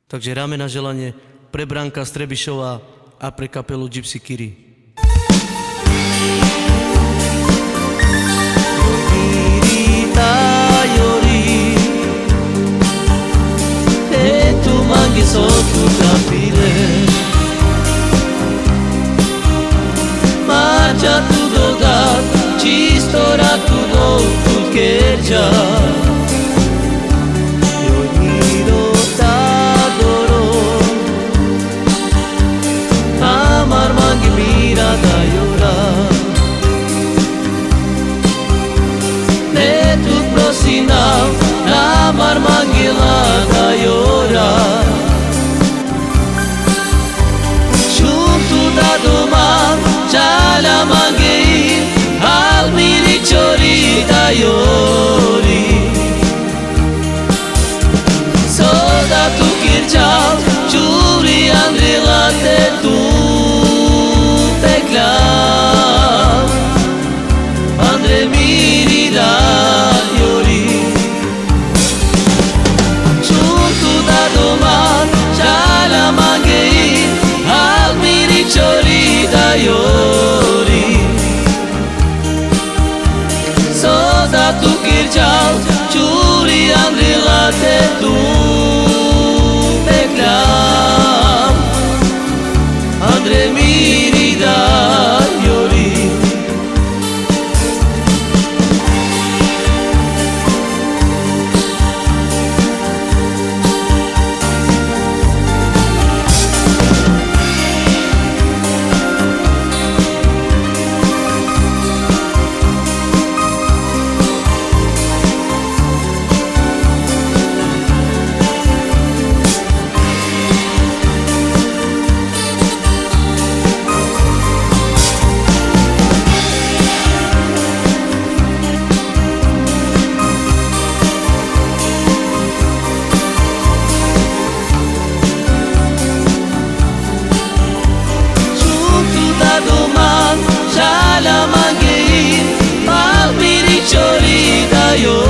Takže hráme na želanie pre Branka Strebišova a pre kapelu Gypsy Kiri. Sotto capire Mangia tutto gatto Ci stora tutto che già Io miro t'adoro Amar mangi mira da llora Ne tut prosinam Amar mangi la da llora Chala mangi al miri chori da yori Soda tu kirchal churi andrilate tu tekla Andre miri da yori Chuntu da doman chala mangi al miri chori da yori Soda tu kirchal churi andrilate tu teklam Andre miri da yori Chala mangi al miri chori da yo